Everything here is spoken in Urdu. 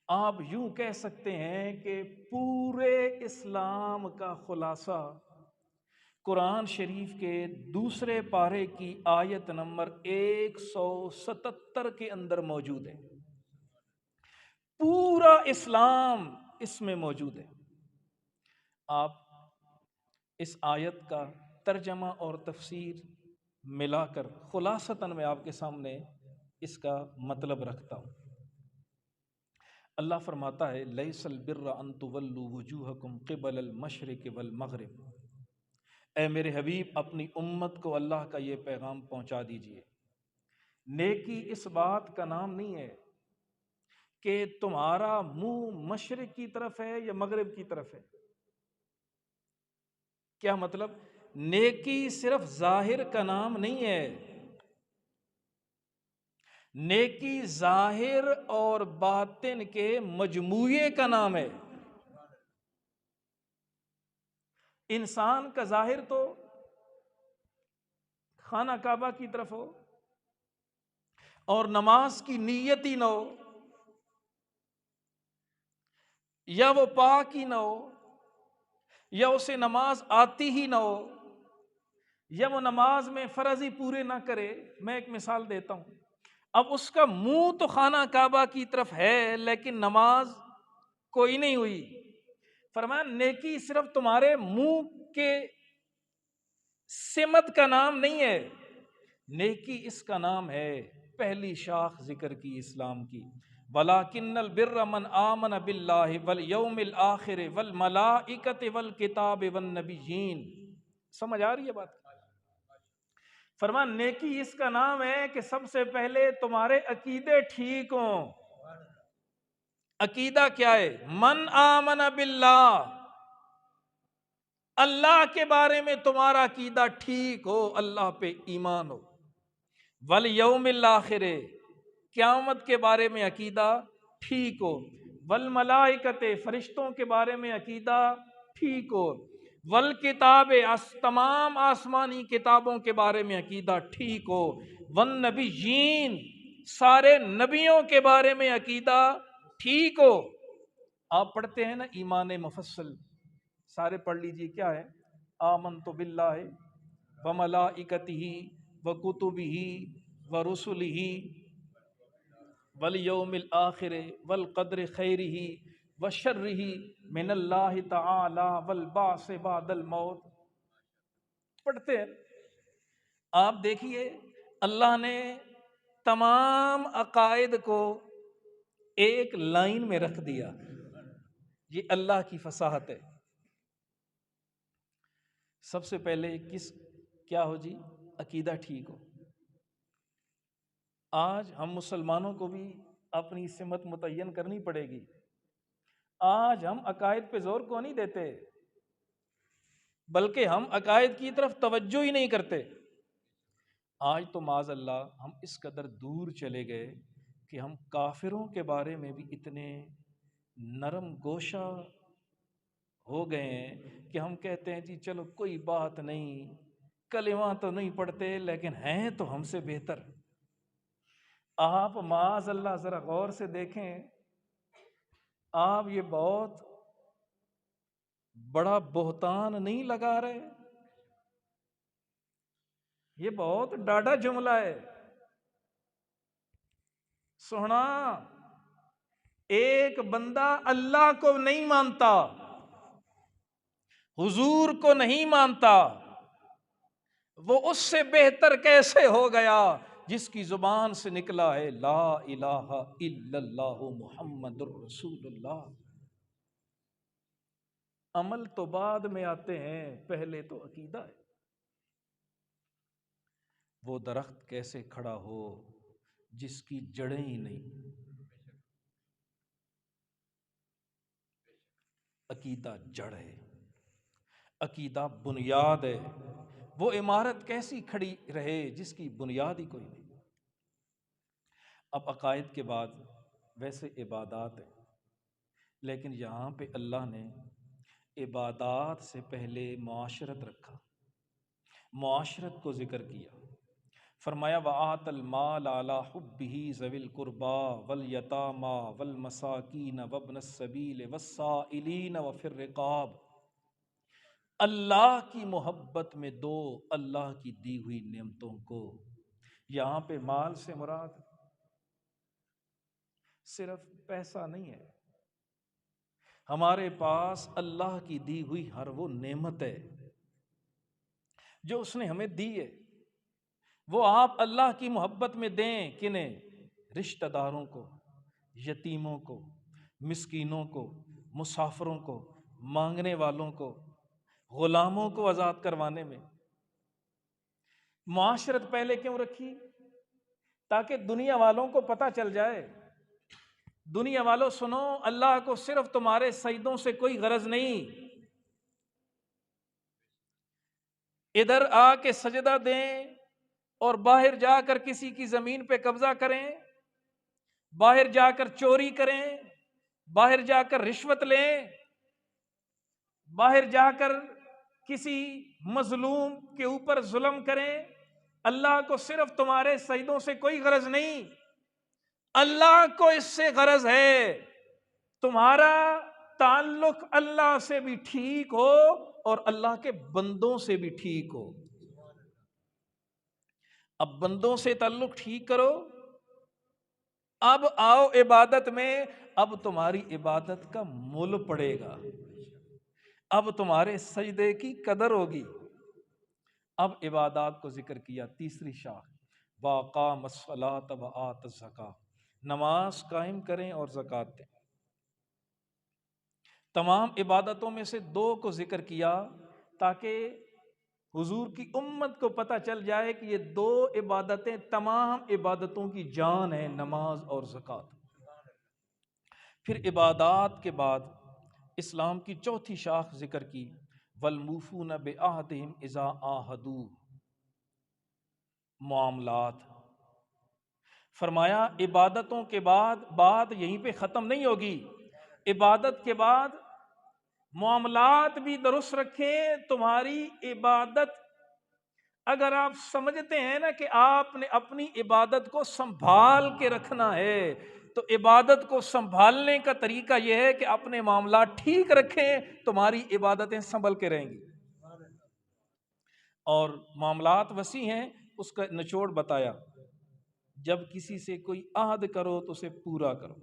آپ یوں کہہ سکتے ہیں کہ پورے اسلام کا خلاصہ قرآن شریف کے دوسرے پارے کی آیت نمبر 177 کے اندر موجود ہے۔ پورا اسلام اس میں موجود ہے۔ آپ اس آیت کا ترجمہ اور تفسیر ملا کر خلاصتاً میں آپ کے سامنے اس کا مطلب رکھتا ہوں۔ اللہ فرماتا ہے لیس البر ان تولوا وجوہکم قبل المشرق والمغرب۔ اے میرے حبیب اپنی امت کو اللہ کا یہ پیغام پہنچا دیجئے، نیکی اس بات کا نام نہیں ہے کہ تمہارا منہ مشرق کی طرف ہے یا مغرب کی طرف ہے۔ کیا مطلب؟ نیکی صرف ظاہر کا نام نہیں ہے، نیکی ظاہر اور باطن کے مجموعے کا نام ہے۔ انسان کا ظاہر تو خانہ کعبہ کی طرف ہو اور نماز کی نیت ہی نہ ہو، یا وہ پاک ہی نہ ہو، یا اسے نماز آتی ہی نہ ہو، یا وہ نماز میں فرض ہی پورے نہ کرے۔ میں ایک مثال دیتا ہوں، اب اس کا منہ تو خانہ کعبہ کی طرف ہے لیکن نماز کوئی نہیں ہوئی۔ فرمایا نیکی صرف تمہارے منہ کے سمت کا نام نہیں ہے، نیکی اس کا نام ہے، پہلی شاخ ذکر کی اسلام کی، وَلَٰكِنَّ الْبِرَّ مَنْ آمَنَ بِاللَّهِ وَالْيَوْمِ الْآخِرِ وَالْمَلَائِكَةِ وَالْكِتَابِ وَالنَّبِيِّينَ۔ سمجھ آ رہی ہے بات؟ فرمان نیکی اس کا نام ہے کہ سب سے پہلے تمہارے عقیدے ٹھیک ہوں۔ عقیدہ کیا ہے؟ من آمن باللہ، اللہ کے بارے میں تمہارا عقیدہ ٹھیک ہو، اللہ پہ ایمان ہو۔ والیوم الآخر، قیامت کے بارے میں عقیدہ ٹھیک ہو۔ والملائکۃ، فرشتوں کے بارے میں عقیدہ ٹھیک ہو۔ والکتاب، تمام آسمانی کتابوں کے بارے میں عقیدہ ٹھیک ہو۔ والنبیین، سارے نبیوں کے بارے میں عقیدہ ٹھیک ہو۔ آپ پڑھتے ہیں نا ایمان مفصل، سارے پڑھ لیجئے، کیا ہے؟ آمنت باللہ وملائکتہ وکتبہ ورسلہ والیوم الآخر والقدر خیرہ وشرہ من اللہ تعالی والبعث بعد الموت۔ پڑھتے ہیں آپ، دیکھیے اللہ نے تمام عقائد کو ایک لائن میں رکھ دیا، یہ اللہ کی فصاحت ہے۔ سب سے پہلے کیا ہو جی؟ عقیدہ ٹھیک ہو۔ آج ہم مسلمانوں کو بھی اپنی سمت متعین کرنی پڑے گی۔ آج ہم عقائد پہ زور کو نہیں دیتے، بلکہ ہم عقائد کی طرف توجہ ہی نہیں کرتے۔ آج تو معاذ اللہ ہم اس قدر دور چلے گئے کہ ہم کافروں کے بارے میں بھی اتنے نرم گوشہ ہو گئے ہیں کہ ہم کہتے ہیں جی چلو کوئی بات نہیں، کلمہ تو نہیں پڑھتے لیکن ہیں تو ہم سے بہتر۔ آپ معاذ اللہ ذرا غور سے دیکھیں، آپ یہ بہت بڑا بہتان نہیں لگا رہے؟ یہ بہت ڈاڈا جملہ ہے۔ سونا، ایک بندہ اللہ کو نہیں مانتا، حضور کو نہیں مانتا، وہ اس سے بہتر کیسے ہو گیا جس کی زبان سے نکلا ہے لا الہ الا اللہ محمد الرسول اللہ۔ عمل تو بعد میں آتے ہیں، پہلے تو عقیدہ ہے۔ وہ درخت کیسے کھڑا ہو جس کی جڑیں ہی نہیں؟ عقیدہ جڑ ہے، عقیدہ بنیاد ہے۔ وہ عمارت کیسی کھڑی رہے جس کی بنیاد ہی کوئی نہیں؟ اب عقائد کے بعد ویسے عبادات ہیں، لیکن یہاں پہ اللہ نے عبادات سے پہلے معاشرت رکھا، معاشرت کو ذکر کیا۔ فرمایا وآت المال علی حبہ ذوی القربى والیتامى والمساکین وابن السبیل والسائلین وفی الرقاب، اللہ کی محبت میں دو اللہ کی دی ہوئی نعمتوں کو۔ یہاں پہ مال سے مراد صرف پیسہ نہیں ہے، ہمارے پاس اللہ کی دی ہوئی ہر وہ نعمت ہے جو اس نے ہمیں دی ہے، وہ آپ اللہ کی محبت میں دیں۔ کنہیں؟ رشتہ داروں کو، یتیموں کو، مسکینوں کو، مسافروں کو، مانگنے والوں کو، غلاموں کو آزاد کروانے میں۔ معاشرت پہلے کیوں رکھی؟ تاکہ دنیا والوں کو پتہ چل جائے، دنیا والوں سنو، اللہ کو صرف تمہارے سجدوں سے کوئی غرض نہیں۔ ادھر آ کے سجدہ دیں اور باہر جا کر کسی کی زمین پہ قبضہ کریں، باہر جا کر چوری کریں، باہر جا کر رشوت لیں، باہر جا کر کسی مظلوم کے اوپر ظلم کریں۔ اللہ کو صرف تمہارے سجدوں سے کوئی غرض نہیں، اللہ کو اس سے غرض ہے تمہارا تعلق اللہ سے بھی ٹھیک ہو اور اللہ کے بندوں سے بھی ٹھیک ہو۔ اب بندوں سے تعلق ٹھیک کرو، اب آؤ عبادت میں، اب تمہاری عبادت کا مول پڑے گا، اب تمہارے سجدے کی قدر ہوگی۔ اب عبادات کو ذکر کیا، تیسری شاخ وَأَقَامَ الصَّلَاةَ وَآتَى الزَّكَاةَ، نماز قائم کریں اور زکوٰۃ دیں۔ تمام عبادتوں میں سے دو کو ذکر کیا تاکہ حضور کی امت کو پتہ چل جائے کہ یہ دو عبادتیں تمام عبادتوں کی جان ہیں، نماز اور زکوٰۃ۔ پھر عبادات کے بعد اسلام کی چوتھی شاخ ذکر کی وَالْمُوفُونَ بِعَهْدِهِمْ إِذَا عَاهَدُوا، معاملات۔ فرمایا عبادتوں کے بعد بات یہیں پہ ختم نہیں ہوگی، عبادت کے بعد معاملات بھی درست رکھیں۔ تمہاری عبادت اگر آپ سمجھتے ہیں نا کہ آپ نے اپنی عبادت کو سنبھال کے رکھنا ہے، تو عبادت کو سنبھالنے کا طریقہ یہ ہے کہ اپنے معاملات ٹھیک رکھیں، تمہاری عبادتیں سنبھل کے رہیں گی۔ اور معاملات وسیع ہیں، اس کا نچوڑ بتایا، جب کسی سے کوئی عہد کرو تو اسے پورا کرو۔